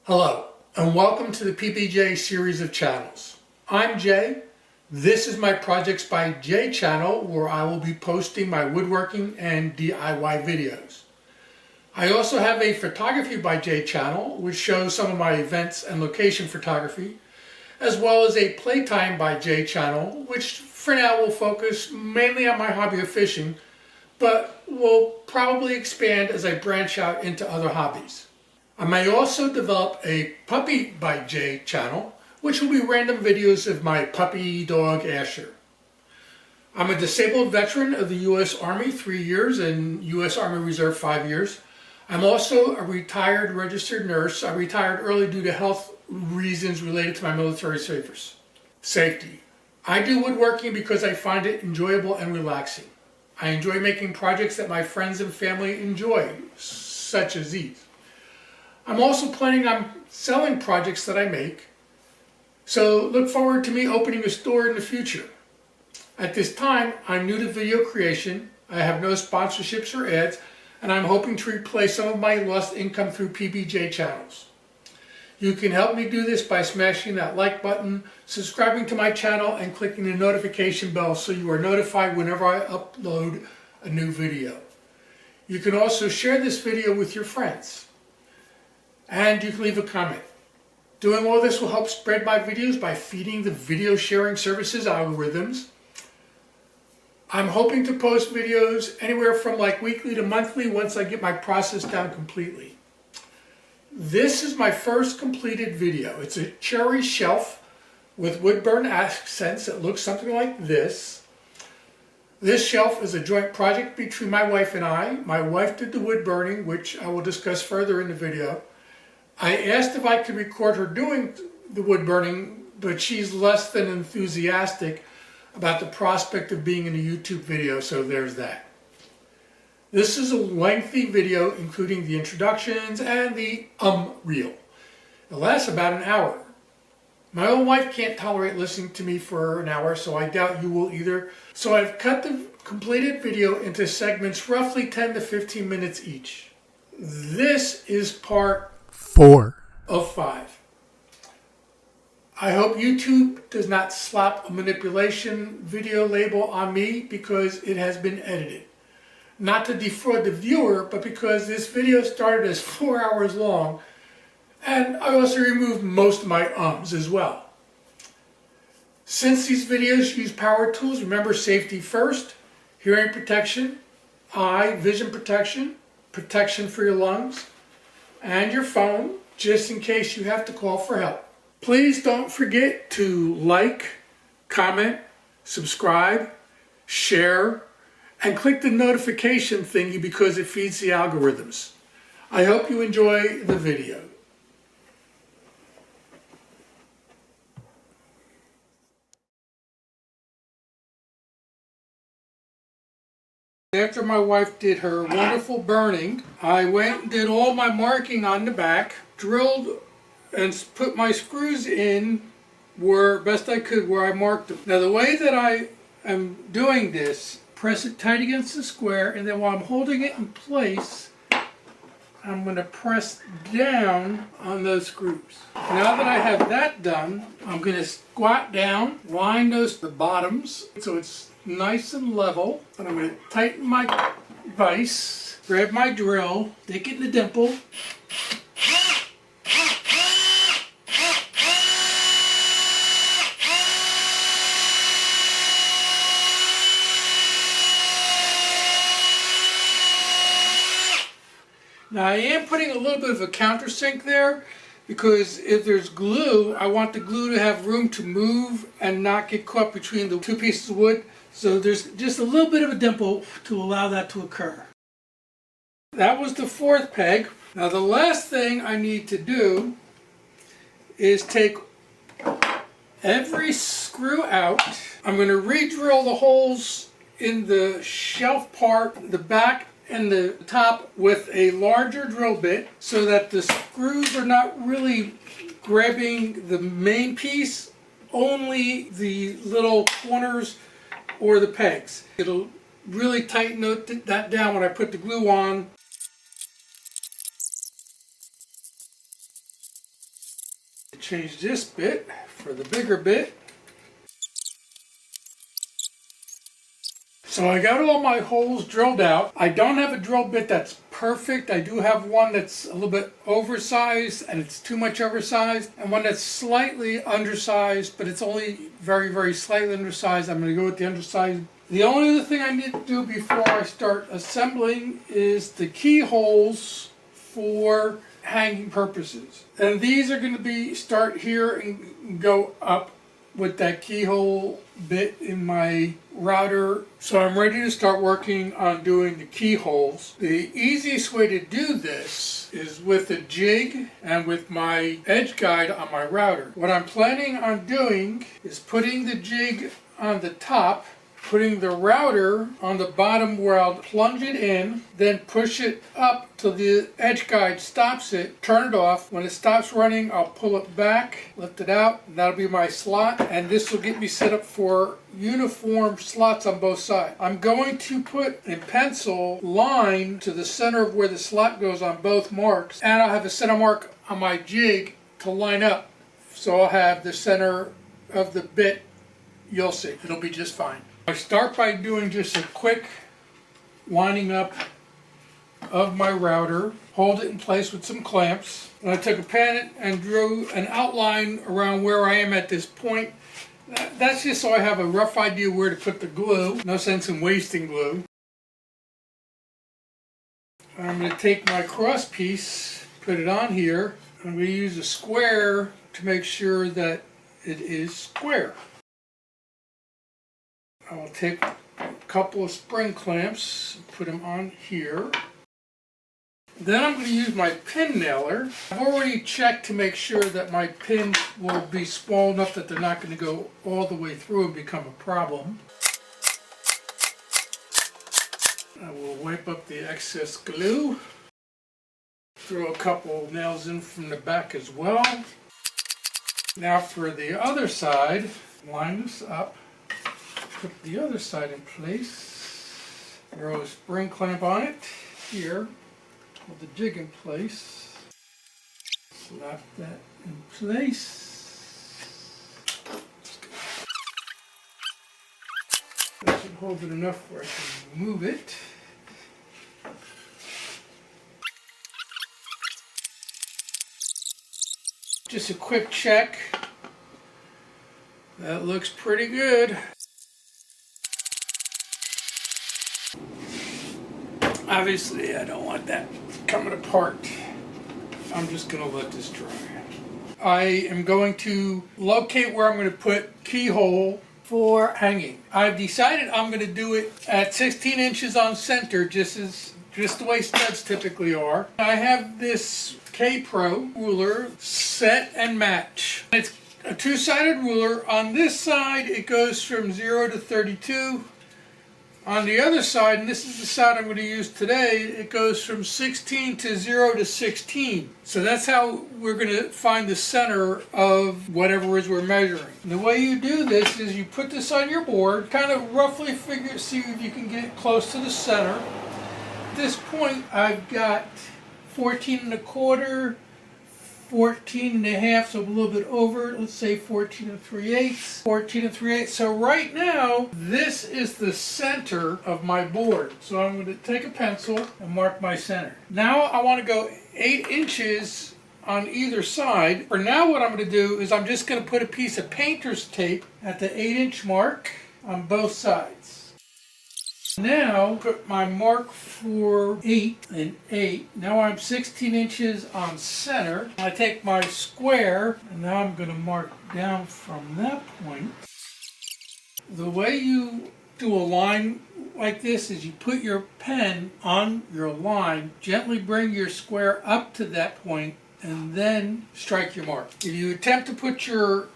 Hello, and welcome to the PBJ series of channels. I'm Jay. This is my Projects by Jay channel, where I will be posting my woodworking and DIY videos. I also have a Photography by Jay channel, which shows some of my events and location photography, as well as a Playtime by Jay channel, which for now will focus mainly on my hobby of fishing, but will probably expand as I branch out into other hobbies. I may also develop a Puppy by Jay channel, which will be random videos of my puppy dog Asher. I'm a disabled veteran of the U.S. Army 3 years and U.S. Army Reserve 5 years. I'm also a retired registered nurse. I retired early due to health reasons related to my military service. Safety. I do woodworking because I find it enjoyable and relaxing. I enjoy making projects that my friends and family enjoy, such as these. I'm also planning on selling projects that I make, so look forward to me opening a store in the future. At this time, I'm new to video creation. I have no sponsorships or ads, and I'm hoping to replace some of my lost income through PBJ channels. You can help me do this by smashing that like button, subscribing to my channel, and clicking the notification bell so you are notified whenever I upload a new video. You can also share this video with your friends. And you can leave a comment. Doing all this will help spread my videos by feeding the video sharing services algorithms. I'm hoping to post videos anywhere from like weekly to monthly once I get my process down completely. This is my first completed video. It's a cherry shelf with wood burn accents that looks something like this. This shelf is a joint project between my wife and I. My wife did the wood burning, which I will discuss further in the video. I asked if I could record her doing the wood burning, but she's less than enthusiastic about the prospect of being in a YouTube video, so there's that. This is a lengthy video including the introductions and the reel. It lasts about an hour. My own wife can't tolerate listening to me for an hour, so I doubt you will either. So I've cut the completed video into segments roughly 10 to 15 minutes each. This is part 4 of 5. I hope YouTube does not slap a manipulation video label on me because it has been edited. Not to defraud the viewer, but because this video started as 4 hours long, and I also removed most of my ums as well. Since these videos use power tools, remember safety first, hearing protection, eye, vision protection, protection for your lungs, and your phone, just in case you have to call for help. Please don't forget to like, comment, subscribe, share, and click the notification thingy because it feeds the algorithms. I hope you enjoy the video. After my wife did her wonderful burning, I went and did all my marking on the back, drilled and put my screws in where best I could where I marked them. Now the way that I am doing this, press it tight against the square, and then while I'm holding it in place, I'm going to press down on those screws. Now that I have that done, I'm going to squat down, line the bottoms so it's nice and level. And I'm going to tighten my vise, grab my drill, stick it in the dimple. Now I am putting a little bit of a countersink there because if there's glue, I want the glue to have room to move and not get caught between the two pieces of wood. So there's just a little bit of a dimple to allow that to occur. That was the 4th peg. Now the last thing I need to do is take every screw out. I'm going to re-drill the holes in the shelf part, the back and the top with a larger drill bit so that the screws are not really grabbing the main piece, only the little corners or the pegs. It'll really tighten that down when I put the glue on. change this bit for the bigger bit. So I got all my holes drilled out. I don't have a drill bit that's perfect. I do have one that's a little bit oversized and it's too much oversized, and one that's slightly undersized, but it's only very, very slightly undersized. I'm going to go with the undersized. The only other thing I need to do before I start assembling is the keyholes for hanging purposes. And these are going to be start here and go up with that keyhole bit in my router. So I'm ready to start working on doing the keyholes. The easiest way to do this is with a jig and with my edge guide on my router. What I'm planning on doing is putting the jig on the top, putting the router on the bottom where I'll plunge it in, then push it up till the edge guide stops it, turn it off. When it stops running, I'll pull it back, lift it out, and that'll be my slot, and this will get me set up for uniform slots on both sides. I'm going to put a pencil line to the center of where the slot goes on both marks, and I'll have a center mark on my jig to line up. So I'll have the center of the bit. You'll see, it'll be just fine. I start by doing just a quick lining up of my router, hold it in place with some clamps, and I took a pen and drew an outline around where I am at this point. That's just so I have a rough idea where to put the glue. No sense in wasting glue. I'm going to take my cross piece, put it on here. I'm going to use a square to make sure that it is square. I'll take a couple of spring clamps, put them on here. Then I'm going to use my pin nailer. I've already checked to make sure that my pins will be small enough that they're not going to go all the way through and become a problem. I will wipe up the excess glue. Throw a couple nails in from the back as well. Now for the other side, line this up. Put the other side in place, throw a spring clamp on it here, hold the jig in place, slap that in place. That should hold it enough where I can move it. Just a quick check. That looks pretty good. Obviously, I don't want that coming apart. I'm just going to let this dry. I am going to locate where I'm going to put keyhole for hanging. I've decided I'm going to do it at 16 inches on center, just the way studs typically are. I have this K-Pro ruler, set and match. It's a two-sided ruler. On this side, it goes from 0 to 32. On the other side, and this is the side I'm going to use today, it goes from 16 to 0 to 16. So that's how we're going to find the center of whatever it is we're measuring. And the way you do this is you put this on your board, kind of roughly figure, see if you can get it close to the center. At this point, I've got 14 1/4, 14 1/2, so a little bit over, let's say 14 3/8, 14 3/8. So right now, this is the center of my board. So I'm going to take a pencil and mark my center. Now I want to go 8 inches on either side. For now, what I'm going to do is I'm just going to put a piece of painter's tape at the 8-inch mark on both sides. Now, put my mark for 8 and 8. Now I'm 16 inches on center. I take my square, and now I'm going to mark down from that point. The way you do a line like this is you put your pen on your line, gently bring your square up to that point, and then strike your mark. If you attempt to put your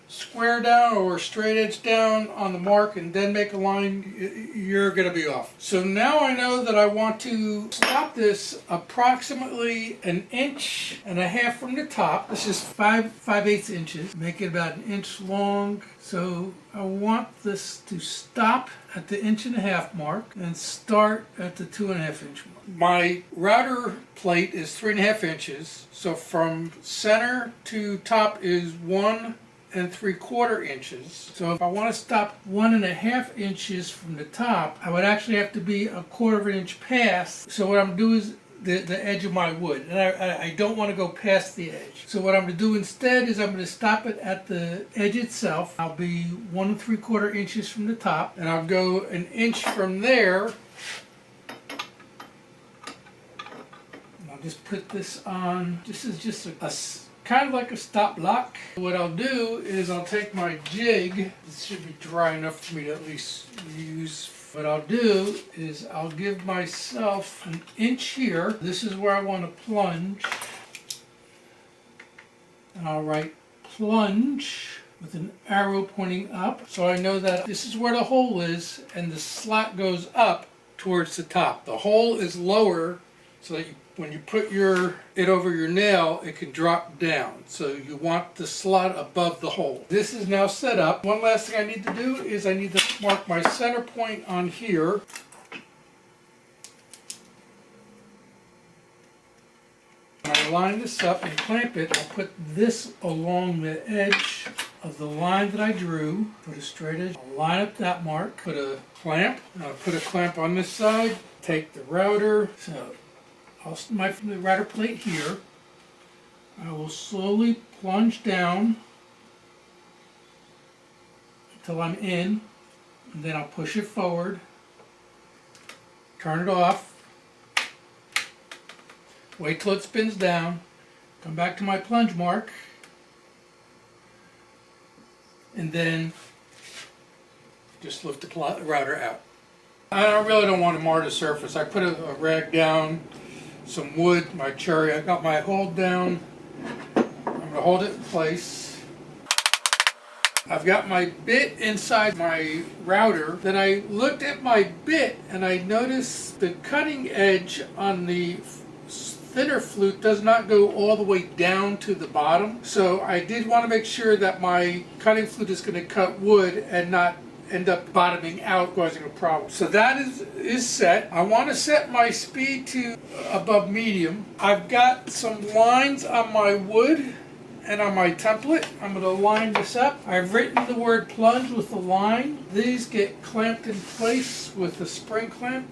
square down or straight edge down on the mark and then make a line, you're going to be off. So now I know that I want to stop this approximately 1.5 inches from the top. This is 5/8 inches. Make it about 1 inch long. So I want this to stop at the 1.5 inch mark and start at the 2.5 inch mark. My router plate is 3.5 inches. So from center to top is 1 3/4 inches. So if I want to stop 1.5 inches from the top, I would actually have to be 1/4 inch past. So what I'm doing is the edge of my wood, and I don't want to go past the edge. So what I'm going to do instead is I'm going to stop it at the edge itself. I'll be 1 3/4 inches from the top, and I'll go 1 inch from there. And I'll just put this on. This is just a kind of like a stop block. What I'll do is I'll take my jig. This should be dry enough for me to at least use. What I'll do is I'll give myself 1 inch here. This is where I want to plunge. And I'll write plunge with an arrow pointing up. So I know that this is where the hole is and the slot goes up towards the top. The hole is lower so that when you put it over your nail, it can drop down. So you want the slot above the hole. This is now set up. One last thing I need to do is I need to mark my center point on here. When I line this up and clamp it, I'll put this along the edge of the line that I drew. Put a straight edge. I'll line up that mark. Put a clamp. I'll put a clamp on this side. Take the router. So I'll my router plate here. I will slowly plunge down until I'm in, and then I'll push it forward, turn it off, wait till it spins down, come back to my plunge mark, and then just lift the router out. I really don't want to mar the surface. I put a rag down, some wood, my cherry. I got my hold down. I'm going to hold it in place. I've got my bit inside my router. Then I looked at my bit and I noticed the cutting edge on the thinner flute does not go all the way down to the bottom. So I did want to make sure that my cutting flute is going to cut wood and not end up bottoming out, causing a problem. So that is set. I want to set my speed to above medium. I've got some lines on my wood and on my template. I'm going to line this up. I've written the word plunge with the line. These get clamped in place with the spring clamp.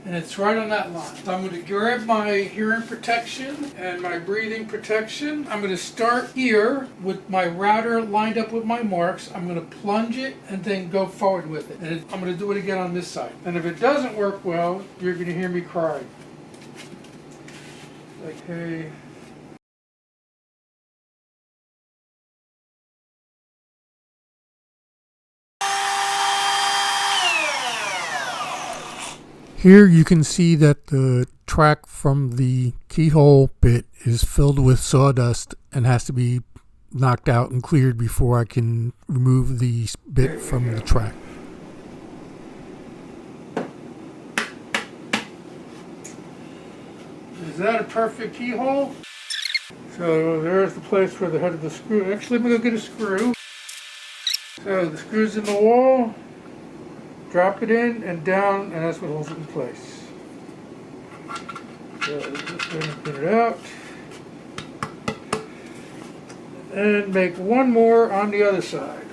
And it's right on that line. So I'm going to grab my hearing protection and my breathing protection. I'm going to start here with my router lined up with my marks. I'm going to plunge it and then go forward with it. And I'm going to do it again on this side. And if it doesn't work well, you're going to hear me cry. Okay. Here you can see that the track from the keyhole bit is filled with sawdust and has to be knocked out and cleared before I can remove the bit from the track. Is that a perfect keyhole? So there's the place for the head of the screw. Actually, I'm going to get a screw. So the screw's in the wall. Drop it in and down, and that's what holds it in place. So just going to put it out. And make one more on the other side.